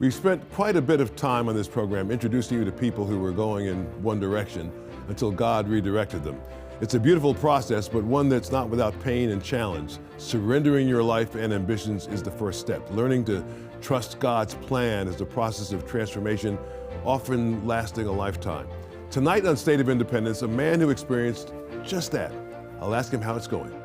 We've spent quite a bit of time on this program introducing you to people who were going in one direction until God redirected them. It's a beautiful process, but one that's not without pain and challenge. Surrendering your life and ambitions is the first step. Learning to trust God's plan is the process of transformation, often lasting a lifetime. Tonight on State of Independence, a man who experienced just that. I'll ask him how it's going.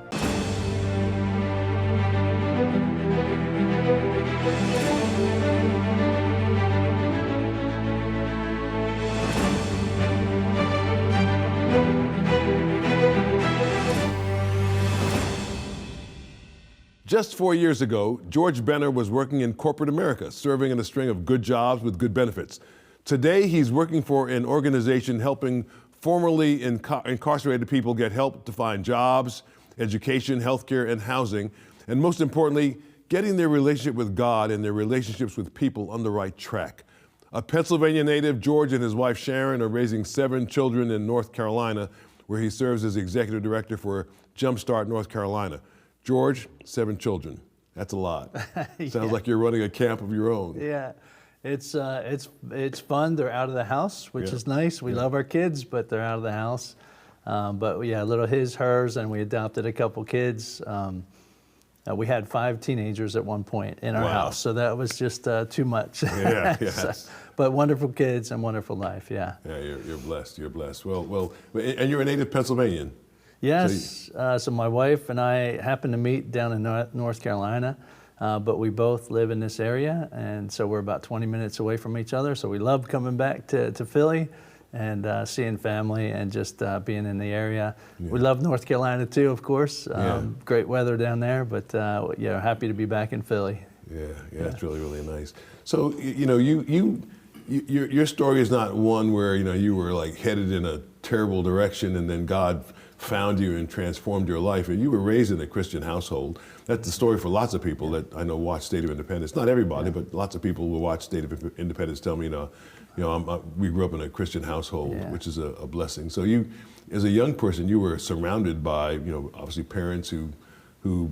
Just 4 years ago, George Benner was working in corporate America, serving in a string of good jobs with good benefits. Today, he's working for an organization helping formerly incarcerated people get help to find jobs, education, healthcare, and housing, and most importantly, getting their relationship with God and their relationships with people on the right track. A Pennsylvania native, George and his wife Sharon are raising 7 children in North Carolina, where he serves as executive director for JumpStart, North Carolina. George, 7 children. That's a lot. Sounds like you're running a camp of your own. Yeah, it's fun. They're out of the house, which is nice. We love our kids, but they're out of the house. But yeah, little his, hers, and we adopted a couple kids. We had 5 teenagers at one point in our house, so that was just too much. Yeah, So, but wonderful kids and wonderful life. Yeah. Yeah, you're blessed. You're blessed. Well, and you're a native Pennsylvanian. Yes, so my wife and I happened to meet down in North Carolina, but we both live in this area, and so we're about 20 minutes away from each other, so we love coming back to Philly and seeing family and just being in the area. Yeah. We love North Carolina too, of course. Great weather down there, but yeah, happy to be back in Philly. Yeah, it's really, really nice. So, you know, your story is not one where, you know, you were like headed in a terrible direction and then God found you and transformed your life. And you were raised in a Christian household. That's the story for lots of people that I know watch State of Independence. Not everybody, but lots of people who watch State of Independence tell me, we grew up in a Christian household, which is a blessing. So you, as a young person, you were surrounded by, obviously parents who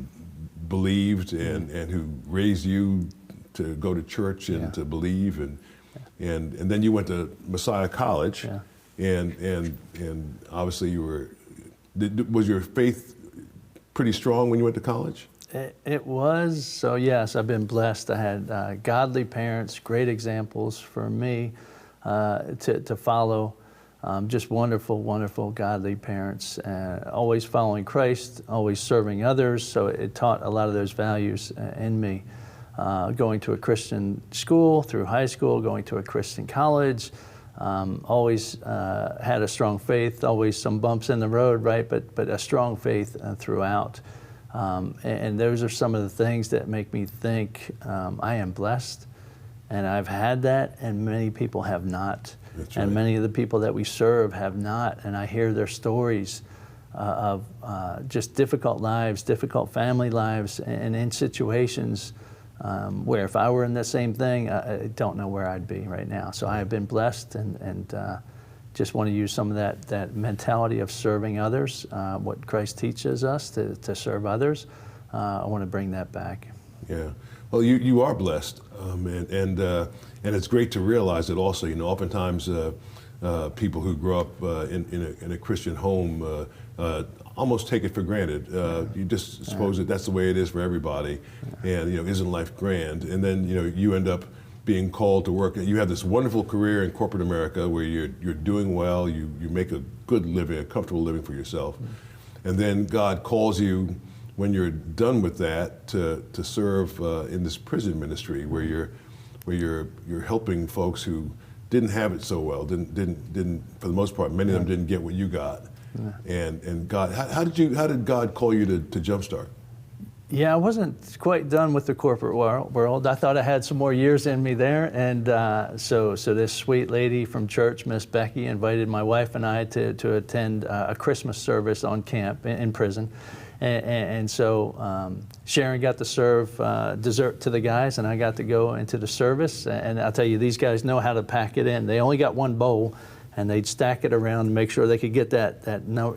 believed and who raised you to go to church and to believe, and then you went to Messiah College, and obviously you were. Was your faith pretty strong when you went to college? It was. So yes, I've been blessed. I had godly parents, great examples for me to follow. Just wonderful, wonderful, godly parents. Always following Christ, always serving others. So it taught a lot of those values in me. Going to a Christian school, through high school, going to a Christian college. Always had a strong faith, always some bumps in the road, right? But a strong faith throughout. And those are some of the things that make me think I am blessed, and I've had that, and many people have not. That's and right. Many of the people that we serve have not, and I hear their stories of just difficult lives, difficult family lives, and in situations where if I were in the same thing, I don't know where I'd be right now. So I have been blessed, and just want to use some of that mentality of serving others, what Christ teaches us to serve others. I want to bring that back. Yeah, well, you are blessed, and it's great to realize that also. Oftentimes people who grow up in a Christian home almost take it for granted. You just suppose that that's the way it is for everybody, and isn't life grand? And then you end up being called to work. You have this wonderful career in corporate America where you're doing well. You make a good living, a comfortable living for yourself, and then God calls you when you're done with that to serve in this prison ministry where you're helping folks who didn't have it so well. Didn't for the most part. Many of them didn't get what you got. And God, how did God call you to JumpStart? Yeah, I wasn't quite done with the corporate world. I thought I had some more years in me there, and so this sweet lady from church, Miss Becky, invited my wife and I to attend a Christmas service on camp in prison, and so Sharon got to serve dessert to the guys, and I got to go into the service. And I'll tell you, these guys know how to pack it in. They only got one bowl. and they'd stack it around to make sure they could get that no,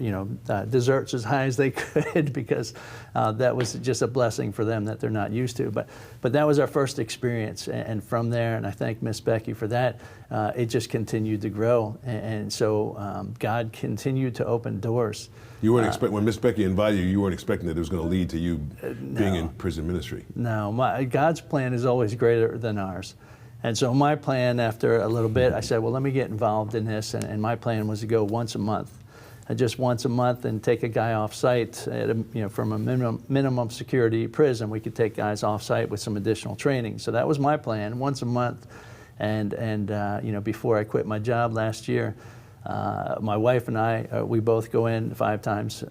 desserts as high as they could, because that was just a blessing for them that they're not used to. But that was our first experience, and from there, and I thank Miss Becky for that, it just continued to grow, and so God continued to open doors. You weren't expecting, when Miss Becky invited you, you weren't expecting that it was going to lead to you being in prison ministry. No, God's plan is always greater than ours. And so my plan, after a little bit, I said, well, let me get involved in this. And my plan was to go once a month, just once a month, and take a guy off site at from a minimum security prison. We could take guys off site with some additional training. So that was my plan, once a month. And before I quit my job last year, my wife and I, we both go in five times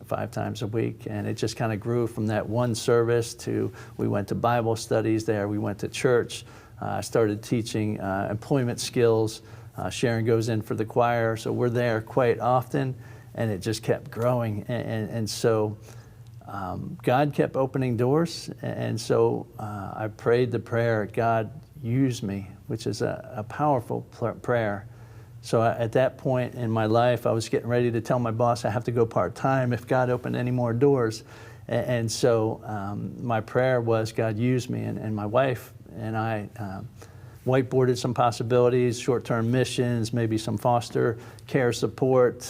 a week, and it just kind of grew from that one service to, we went to Bible studies there, we went to church. I started teaching employment skills. Sharon goes in for the choir, so we're there quite often, and it just kept growing. And so God kept opening doors, and so I prayed the prayer, God, use me, which is a powerful prayer. So at that point in my life, I was getting ready to tell my boss I have to go part-time if God opened any more doors. And so my prayer was, God, use me. And my wife and I whiteboarded some possibilities, short-term missions, maybe some foster care support,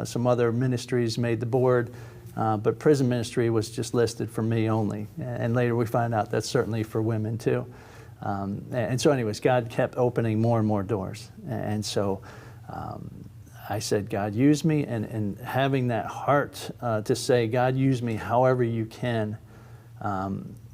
some other ministries made the board, but prison ministry was just listed for me only. And later we find out that's certainly for women too. And so anyways, God kept opening more and more doors. And so I said, God, use me, and having that heart to say, God, use me however you can,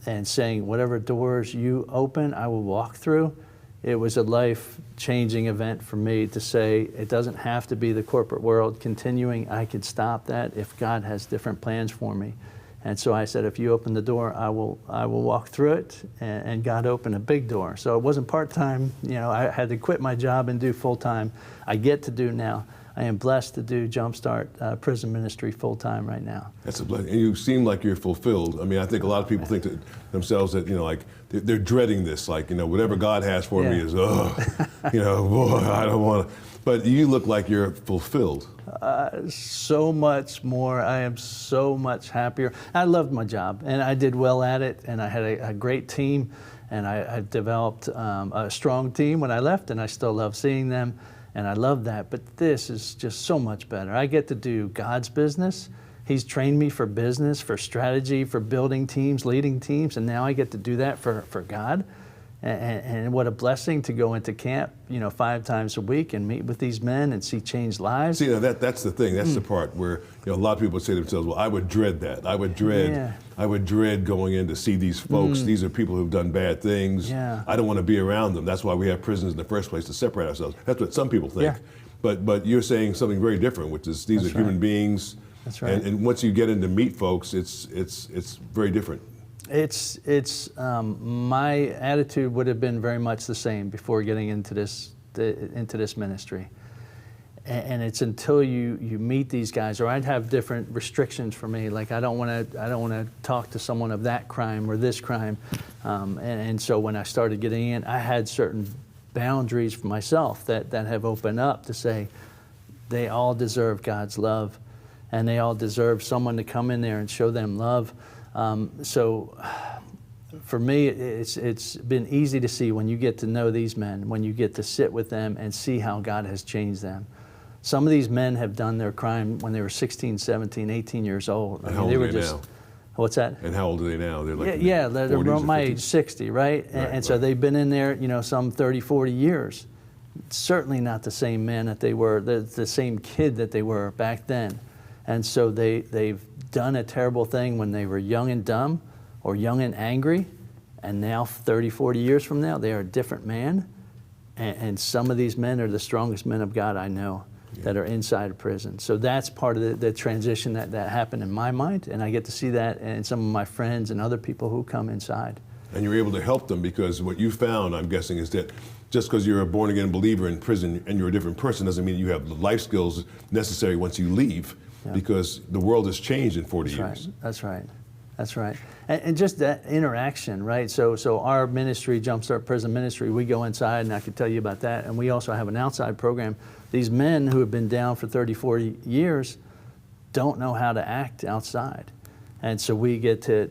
and saying, whatever doors you open, I will walk through. It was a life-changing event for me to say, it doesn't have to be the corporate world continuing. I could stop that if God has different plans for me. And so I said, if you open the door, I will walk through it. And God opened a big door. So it wasn't part-time. I had to quit my job and do full-time. I get to do now. I am blessed to do JumpStart prison ministry full-time right now. That's a blessing. And you seem like you're fulfilled. I mean, I think a lot of people think to themselves that, like, they're dreading this. Like, whatever God has for me is, boy, I don't want to. But you look like you're fulfilled. So much more. I am so much happier. I loved my job, and I did well at it, and I had a great team, and I developed a strong team when I left, and I still love seeing them. And I love that, but this is just so much better. I get to do God's business. He's trained me for business, for strategy, for building teams, leading teams, and now I get to do that for God. And what a blessing to go into camp, 5 times a week and meet with these men and see changed lives. See, that's the thing. That's the part where a lot of people would say to themselves, "Well, I would dread that. I would dread going in to see these folks. These are people who've done bad things. Yeah. I don't want to be around them. That's why we have prisons in the first place, to separate ourselves." That's what some people think. Yeah. But you're saying something very different, which is these are human beings. That's right. And once you get in to meet folks, it's very different. My attitude would have been very much the same before getting into this ministry, and it's until you meet these guys, or I'd have different restrictions for me, like I don't want to talk to someone of that crime or this crime, and so when I started getting in, I had certain boundaries for myself that have opened up to say they all deserve God's love, and they all deserve someone to come in there and show them love. So for me, it's been easy to see when you get to know these men, when you get to sit with them and see how God has changed them. Some of these men have done their crime when they were 16, 17, 18 years old. And how old are they now? What's that? And how old are they now? They're like they're around my age, 60, right? And so they've been in there, some 30, 40 years. Certainly not the same men that they were, the same kid that they were back then. And so they've done a terrible thing when they were young and dumb or young and angry, and now 30, 40 years from now, they are a different man. And some of these men are the strongest men of God I know that are inside of prison. So that's part of the transition that happened in my mind, and I get to see that in some of my friends and other people who come inside. And you're able to help them, because what you found, I'm guessing, is that just because you're a born-again believer in prison and you're a different person doesn't mean you have the life skills necessary once you leave. Because the world has changed in 40 years. That's right. That's right. And just that interaction, right? So our ministry, JumpStart Prison Ministry, we go inside, and I could tell you about that. And we also have an outside program. These men who have been down for 30, 40 years don't know how to act outside. And so we get to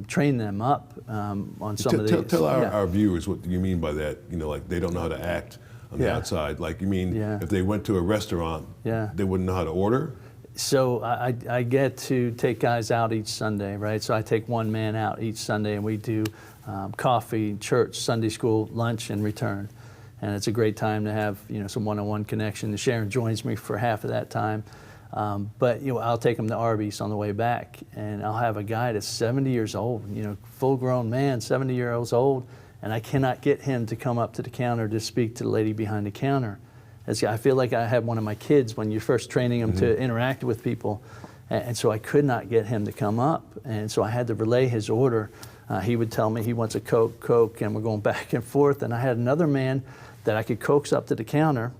train them up on some of these. Tell our viewers what you mean by that. You know, like they don't know how to act on the outside. Like you mean if they went to a restaurant, they wouldn't know how to order? So I get to take guys out each Sunday, right? So I take one man out each Sunday, and we do coffee, church, Sunday school, lunch, and return. And it's a great time to have some one-on-one connection. Sharon joins me for half of that time. But I'll take them to Arby's on the way back, and I'll have a guy that's 70 years old, full-grown man, 70 years old, and I cannot get him to come up to the counter to speak to the lady behind the counter. I feel like I had one of my kids when you're first training them to interact with people, and so I could not get him to come up, and so I had to relay his order. He would tell me he wants a Coke, and we're going back and forth, and I had another man that I could coax up to the counter,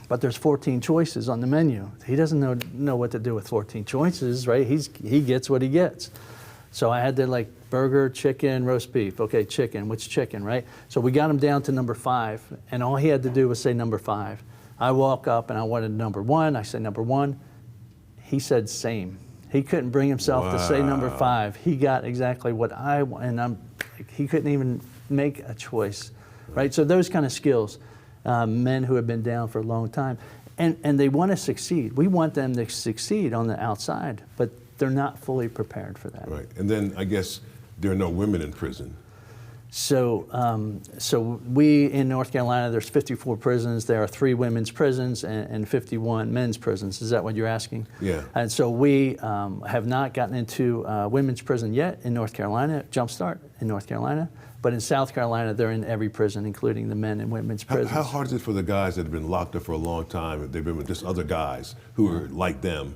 but there's 14 choices on the menu. He doesn't know what to do with 14 choices, right? He gets what he gets. So I had to like burger, chicken, roast beef. Okay, chicken, which chicken, right? So we got him down to number 5, and all he had to do was say number 5. I walk up and I wanted number 1. I say number 1. He said same. He couldn't bring himself to say number 5. He got exactly what I want, and he couldn't even make a choice, right? So those kind of skills, men who have been down for a long time, and they want to succeed. We want them to succeed on the outside, but they're not fully prepared for that. Right, and then I guess there are no women in prison. So we in North Carolina, there's 54 prisons. There are 3 women's prisons and 51 men's prisons. Is that what you're asking? Yeah. And so we have not gotten into women's prison yet in North Carolina, JumpStart in North Carolina. But in South Carolina, they're in every prison, including the men and women's prisons. How hard is it for the guys that have been locked up for a long time? They've been with just other guys who are like them,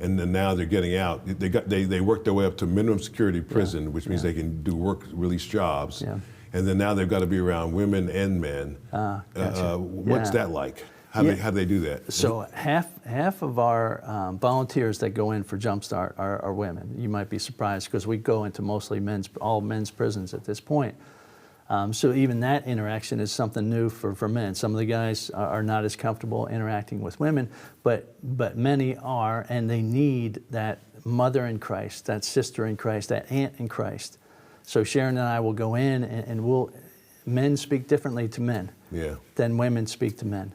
and then now they're getting out. They work their way up to minimum security prison, which means they can do work release jobs. Yeah. And then now they've got to be around women and men. Gotcha. What's that like? How do they do that? So half of our volunteers that go in for JumpStart are women. You might be surprised because we go into mostly all men's prisons at this point. So even that interaction is something new for men. Some of the guys are not as comfortable interacting with women, but many are, and they need that mother in Christ, that sister in Christ, that aunt in Christ. So Sharon and I will go in, and men speak differently to men than women speak to men.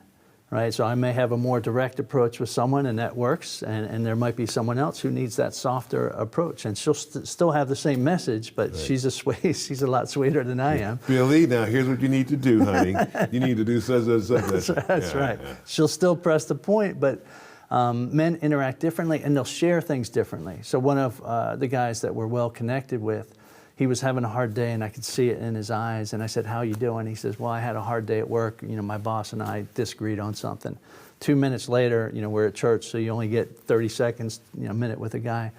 Right, so I may have a more direct approach with someone, and that works, and there might be someone else who needs that softer approach, and she'll still have the same message, but she's a lot sweeter than I am. Billy, now here's what you need to do, honey. You need to do such and such. That's right. Yeah. She'll still press the point, but men interact differently, and they'll share things differently. So one of the guys that we're well connected with, he was having a hard day, and I could see it in his eyes. And I said, "How you doing?" He says, "Well, I had a hard day at work. My boss and I disagreed on something." 2 minutes later, we're at church, so you only get 30 seconds, a minute with a guy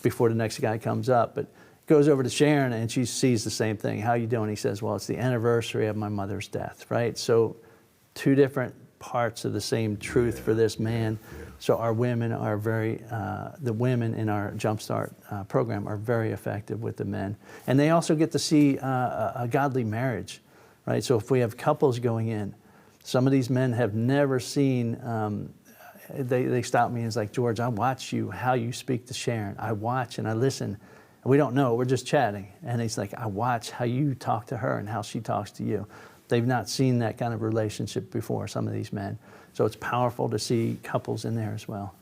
before the next guy comes up. But goes over to Sharon, and she sees the same thing. "How you doing?" He says, "Well, it's the anniversary of my mother's death." Right? So 2 different parts of the same truth for this man. So our women are the women in our JumpStart program are very effective with the men. And they also get to see a godly marriage, right? So if we have couples going in, some of these men have never seen, they stop me and it's like, "George, I watch how you speak to Sharon. I watch and I listen. We don't know, we're just chatting." And he's like, "I watch how you talk to her and how she talks to you." They've not seen that kind of relationship before, some of these men. So it's powerful to see couples in there as well.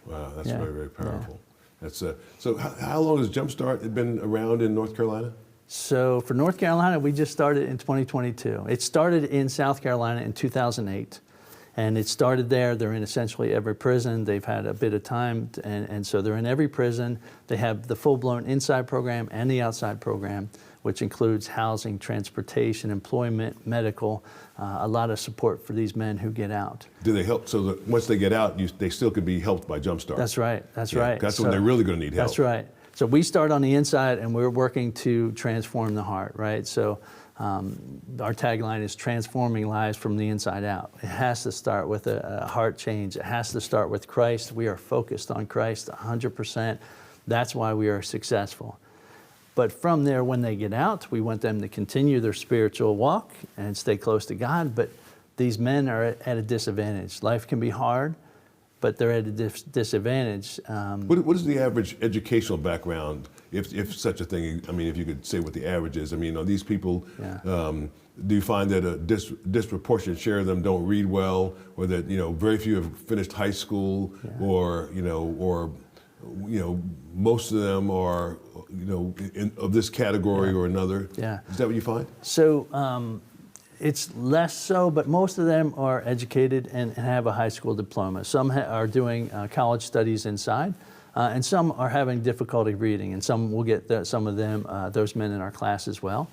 Wow, that's very, very powerful. That's so how long has JumpStart been around in North Carolina? So for North Carolina, we just started in 2022. It started in South Carolina in 2008. And it started there. They're in essentially every prison. They've had a bit of time, and so they're in every prison. They have the full-blown inside program and the outside program, which includes housing, transportation, employment, medical, a lot of support for these men who get out. Do they help so that once they get out, they still could be helped by JumpStart? That's right. That's right. That's when they're really going to need help. That's right. So we start on the inside, and we're working to transform the heart, right? So our tagline is transforming lives from the inside out. It has to start with a heart change. It has to start with Christ. We are focused on Christ 100%. That's why we are successful. But from there, when they get out, we want them to continue their spiritual walk and stay close to God. But these men are at a disadvantage. Life can be hard, but they're at a disadvantage. What is the average educational background, if such a thing? I mean, if you could say what the average is. I mean, are these people? Yeah. Do you find that a disproportionate share of them don't read well, or that very few have finished high school, or most of them are of this category or another? Yeah. Is that what you find? So it's less so, but most of them are educated and have a high school diploma. Some are doing college studies inside, and some are having difficulty reading, and some will get some of them, those men in our class as well.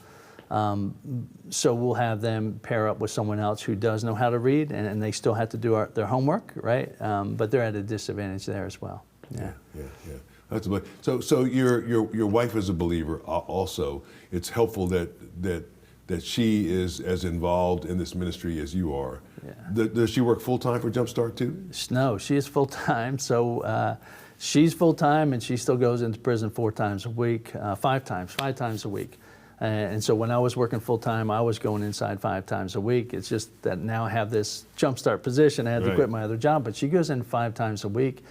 So we'll have them pair up with someone else who does know how to read, and they still have to do their homework, right? But they're at a disadvantage there as well. Yeah. That's so your wife is a believer also. It's helpful that she is as involved in this ministry as you are. Yeah. Does she work full time for JumpStart too? No, she is full time. So she's full time, and she still goes into prison 4 times a week, 5 times a week. And so when I was working full time, I was going inside 5 times a week. It's just that now I have this JumpStart position. I had to quit my other job, but she goes in 5 times a week.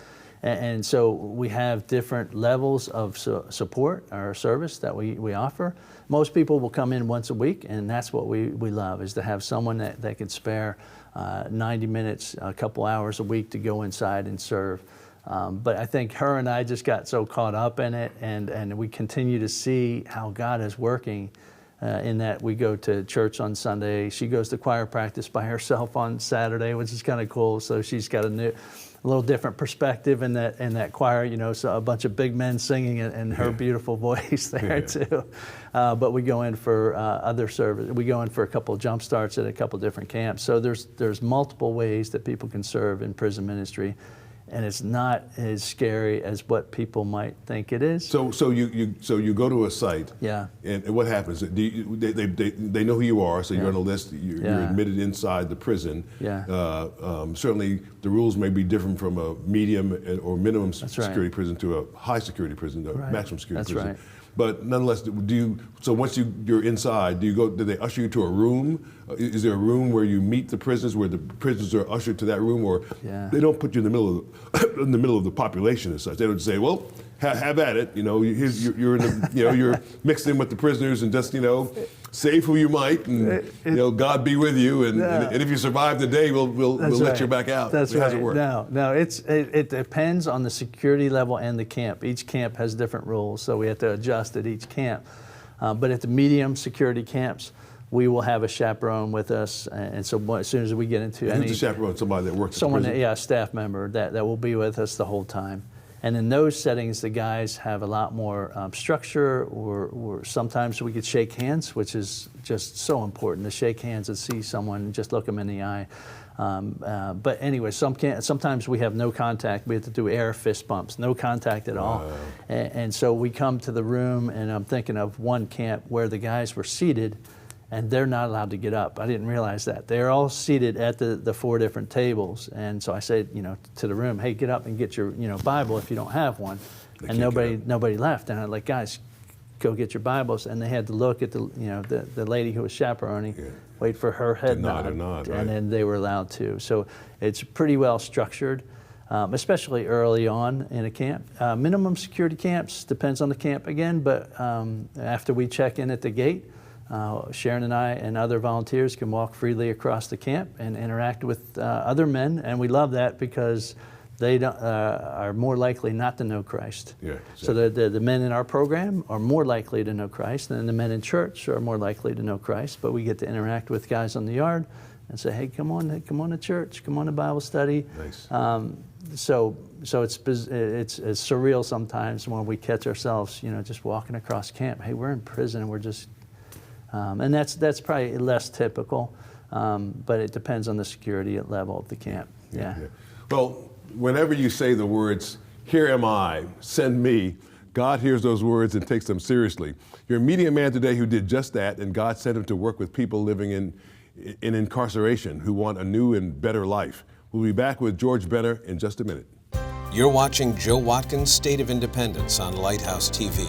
And so we have different levels of support or service that we offer. Most people will come in once a week, and that's what we love, is to have someone that can spare 90 minutes, a couple hours a week to go inside and serve. But I think her and I just got so caught up in it, and we continue to see how God is working in that we go to church on Sunday. She goes to choir practice by herself on Saturday, which is kind of cool. So she's got a little different perspective in that choir, so a bunch of big men singing and her beautiful voice there too. But we go in for other service. We go in for a couple of jump starts at a couple different camps. So there's multiple ways that people can serve in prison ministry, and it's not as scary as what people might think it is. So you go to a site. Yeah. And what happens? They know who you are, so you're on a list. You're admitted inside the prison. Yeah. Certainly, the rules may be different from a medium or minimum security right. prison to a high security prison, a maximum security prison. Right. But nonetheless, so once you're inside, do they usher you to a room? Is there a room where you meet the prisoners, where the prisoners are ushered to that room, or they don't put you in the middle of the population as such? They don't say, well, have at it. You're in the, you're mixed in with the prisoners, and just save who you might, and God be with you, and if you survive the day, we'll let you back out. That's How right. does it work? No, it depends on the security level and the camp. Each camp has different rules, so we have to adjust at each camp. But at the medium security camps, we will have a chaperone with us, and so as soon as we get into Who's the chaperone? Somebody that works at the prison? A staff member that will be with us the whole time. And in those settings, the guys have a lot more structure, or sometimes we could shake hands, which is just so important, to shake hands and see someone and just look them in the eye. But anyway, sometimes we have no contact. We have to do air fist bumps, no contact at all. And so we come to the room, and I'm thinking of one camp where the guys were seated, and they're not allowed to get up. I didn't realize that. They're all seated at the 4 different tables. And so I said, to the room, hey, get up and get your, Bible if you don't have one. And nobody left. And I'm like, guys, go get your Bibles. And they had to look at the lady who was chaperoning, wait for her head nod, and then they were allowed to. So it's pretty well structured, especially early on in a camp. Minimum security camps, depends on the camp again, but after we check in at the gate, Sharon and I and other volunteers can walk freely across the camp and interact with other men, and we love that because they are more likely not to know Christ. Yeah, exactly. So the men in our program are more likely to know Christ, and the men in church are more likely to know Christ. But we get to interact with guys on the yard and say, hey, come on to church, come on to Bible study. Nice. So it's surreal sometimes when we catch ourselves, just walking across camp. Hey, we're in prison, and we're just. And that's probably less typical, but it depends on the security level of the camp. Yeah. Well, whenever you say the words, "Here am I, send me," God hears those words and takes them seriously. You're a media man today who did just that, and God sent him to work with people living in incarceration who want a new and better life. We'll be back with George Benner in just a minute. You're watching Joe Watkins' State of Independence on Lighthouse TV.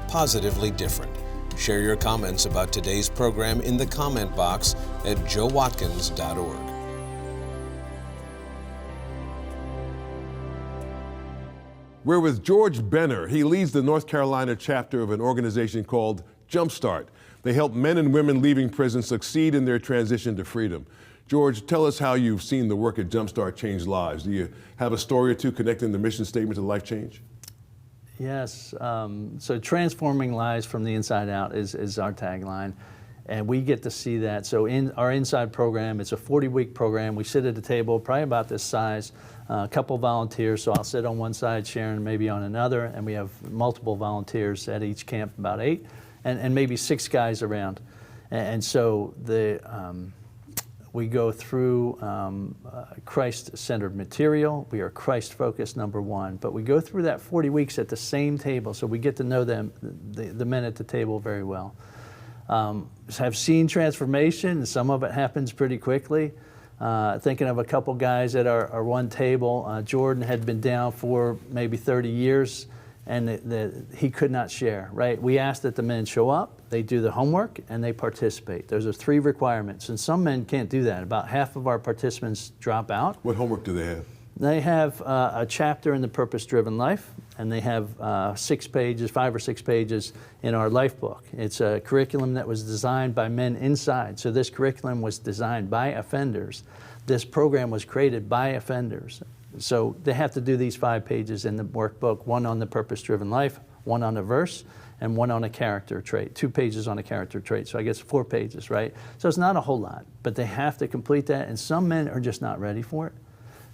Positively different. Share your comments about today's program in the comment box at joewatkins.org. We're with George Benner. He leads the North Carolina chapter of an organization called JumpStart. They help men and women leaving prison succeed in their transition to freedom. George, tell us how you've seen the work at JumpStart change lives. Do you have a story or two connecting the mission statement to life change? Yes, so transforming lives from the inside out is our tagline, and we get to see that. So in our inside program, it's a 40-week program. We sit at a table probably about this size, a couple volunteers, so I'll sit on one side, Sharon maybe on another, and we have multiple volunteers at each camp, about 8, and maybe 6 guys around. And so we go through Christ-centered material. We are Christ-focused, number one. But we go through that 40 weeks at the same table, so we get to know them, the men at the table very well. Have seen transformation. Some of it happens pretty quickly. Thinking of a couple guys at our one table, Jordan had been down for maybe 30 years, and he could not share, right? We asked that the men show up, they do the homework, and they participate. Those are 3 requirements, and some men can't do that. About half of our participants drop out. What homework do they have? They have a chapter in the Purpose-Driven Life, and they have 6 pages, 5 or 6 pages in our life book. It's a curriculum that was designed by men inside. So this curriculum was designed by offenders. This program was created by offenders. So they have to do these 5 pages in the workbook, 1 on the purpose-driven life, 1 on a verse, and 1 on a character trait, 2 pages on a character trait. So I guess 4 pages, right? So it's not a whole lot, but they have to complete that, and some men are just not ready for it.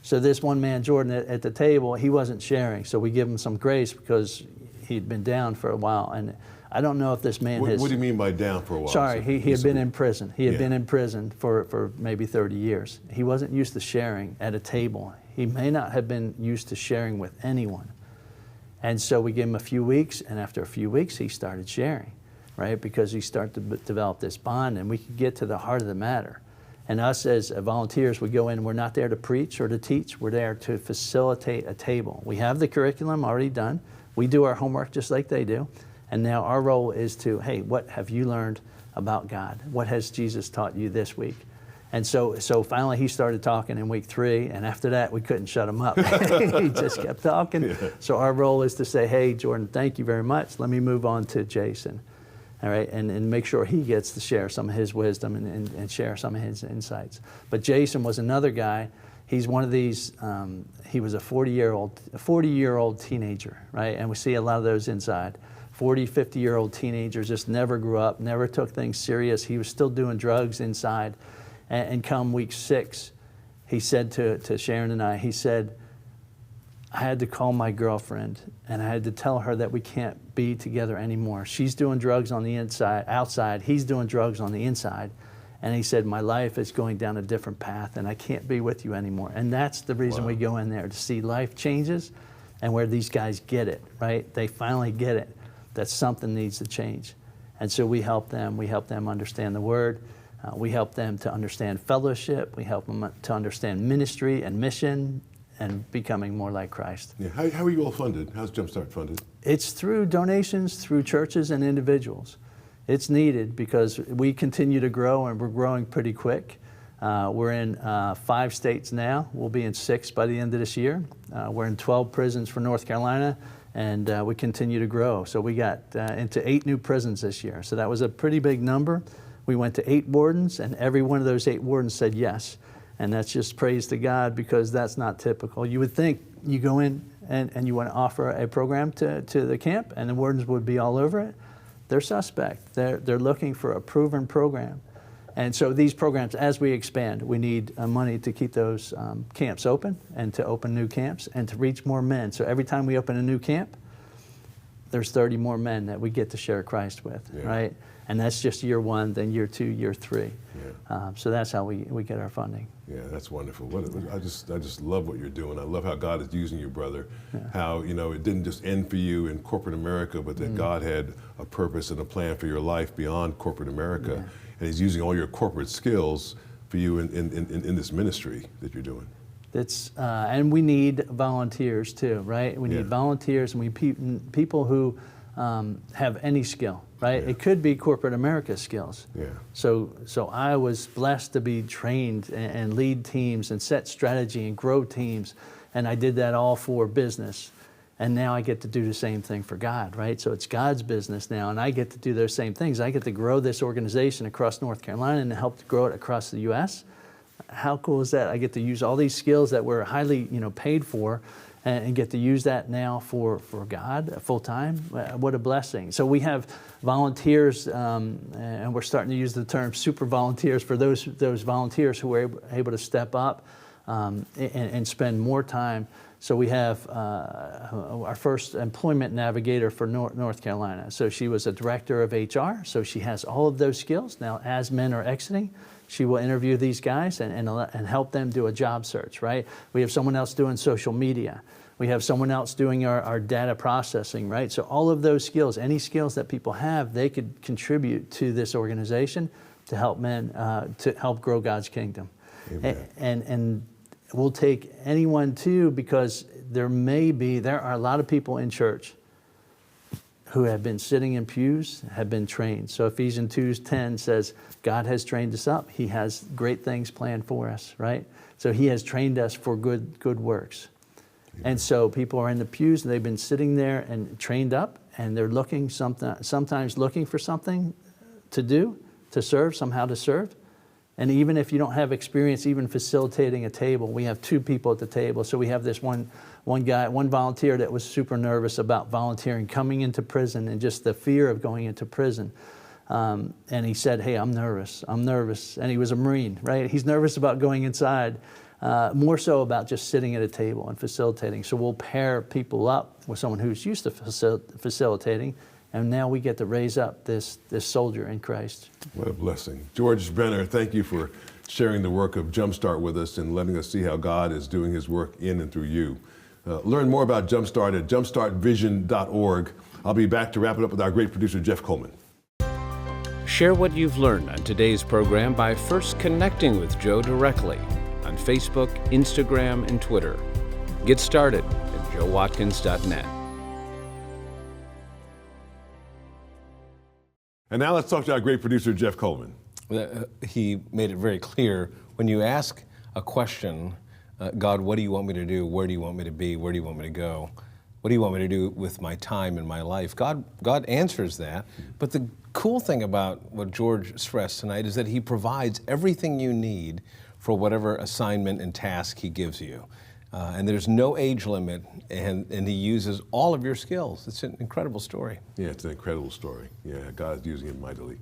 So this one man, Jordan, at the table, he wasn't sharing. So we give him some grace because he'd been down for a while. And I don't know if this man has... What do you mean by down for a while? Sorry, he had been in prison. He had been in prison for maybe 30 years. He wasn't used to sharing at a table. He may not have been used to sharing with anyone. And so we gave him a few weeks, and after a few weeks, he started sharing, right? Because he started to develop this bond, and we could get to the heart of the matter. And us as volunteers, we go in, we're not there to preach or to teach, we're there to facilitate a table. We have the curriculum already done. We do our homework just like they do. And now our role is to, hey, what have you learned about God? What has Jesus taught you this week? And so finally he started talking in week 3, and after that we couldn't shut him up. He just kept talking. Yeah. So our role is to say, hey, Jordan, thank you very much. Let me move on to Jason. All right, and make sure he gets to share some of his wisdom and share some of his insights. But Jason was another guy. He's one of these, he was a 40-year-old teenager, right? And we see a lot of those inside. 40, 50-year-old teenagers just never grew up, never took things serious. He was still doing drugs inside. And come week 6, he said to Sharon and I, he said, I had to call my girlfriend and I had to tell her that we can't be together anymore. She's doing drugs on the outside, he's doing drugs on the inside. And he said, my life is going down a different path and I can't be with you anymore. And that's the reason we go in there, to see life changes and where these guys get it, right? They finally get it, that something needs to change. And so we help them understand the Word. We help them to understand fellowship. We help them to understand ministry and mission and becoming more like Christ. Yeah. How are you all funded? How's JumpStart funded? It's through donations, through churches and individuals. It's needed because we continue to grow, and we're growing pretty quick. We're in 5 states now. We'll be in 6 by the end of this year. We're in 12 prisons for North Carolina, and we continue to grow. So we got into 8 new prisons this year. So that was a pretty big number. We went to 8 wardens, and every one of those 8 wardens said yes. And that's just praise to God, because that's not typical. You would think you go in and you want to offer a program to the camp, and the wardens would be all over it. They're suspect. They're looking for a proven program. And so these programs, as we expand, we need money to keep those camps open, and to open new camps, and to reach more men. So every time we open a new camp, there's 30 more men that we get to share Christ with, right? And that's just year 1, then year 2, year 3. Yeah. So that's how we get our funding. Yeah, that's wonderful. I just love what you're doing. I love how God is using you, brother. Yeah. How, you know, it didn't just end for you in corporate America, but that God had a purpose and a plan for your life beyond corporate America. Yeah. And he's using all your corporate skills for you in this ministry that you're doing. And we need volunteers too, right? We need volunteers, and we people who have any skill, right? It could be corporate America skills. So I was blessed to be trained and lead teams and set strategy and grow teams, and I did that all for business. And now I get to do the same thing for God, right? So it's God's business now, and I get to do those same things. I get to grow this organization across North Carolina and help to grow it across the U.S. How cool is that? I get to use all these skills that we're highly, paid for, and get to use that now for God full time. What a blessing! So we have volunteers, and we're starting to use the term super volunteers for those volunteers who are able to step up and spend more time. So we have our first employment navigator for North Carolina. So she was a director of HR, so she has all of those skills. Now, as men are exiting, she will interview these guys and help them do a job search, right? We have someone else doing social media. We have someone else doing our data processing, right? So all of those skills, any skills that people have, they could contribute to this organization to help men, to help grow God's kingdom. Amen. And we'll take anyone too, because there are a lot of people in church who have been sitting in pews, have been trained. So Ephesians 2:10 says, God has trained us up. He has great things planned for us, right? So He has trained us for good works. And so people are in the pews, and they've been sitting there and trained up, and they're sometimes looking for something to do, to serve, somehow to serve. And even if you don't have experience even facilitating a table, we have 2 people at the table. So we have this one volunteer that was super nervous about volunteering, coming into prison, and just the fear of going into prison. And he said, hey, I'm nervous. And he was a Marine, right? He's nervous about going inside, more so about just sitting at a table and facilitating. So we'll pair people up with someone who's used to facilitating, and now we get to raise up this soldier in Christ. What a blessing. George Brenner, thank you for sharing the work of JumpStart with us and letting us see how God is doing His work in and through you. Learn more about JumpStart at jumpstartvision.org. I'll be back to wrap it up with our great producer, Jeff Coleman. Share what you've learned on today's program by first connecting with Joe directly on Facebook, Instagram, and Twitter. Get started at joewatkins.net. And now let's talk to our great producer, Jeff Coleman. He made it very clear, when you ask a question, God, what do you want me to do? Where do you want me to be? Where do you want me to go? What do you want me to do with my time and my life? God answers that. But the cool thing about what George stressed tonight is that He provides everything you need for whatever assignment and task He gives you. And there's no age limit, and He uses all of your skills. It's an incredible story. Yeah, it's an incredible story. Yeah, God is using it mightily.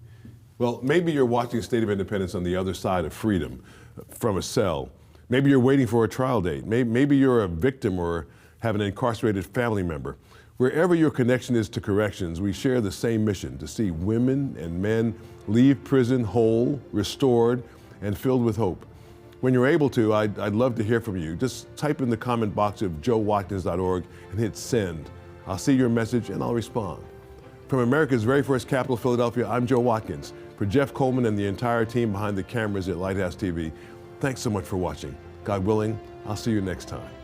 Well, maybe you're watching State of Independence on the other side of freedom, from a cell. Maybe you're waiting for a trial date. Maybe you're a victim or have an incarcerated family member. Wherever your connection is to corrections, we share the same mission: to see women and men leave prison whole, restored, and filled with hope. When you're able to, I'd love to hear from you. Just type in the comment box of joewatkins.org and hit send. I'll see your message and I'll respond. From America's very first capital, Philadelphia, I'm Joe Watkins. For Jeff Coleman and the entire team behind the cameras at Lighthouse TV, thanks so much for watching. God willing, I'll see you next time.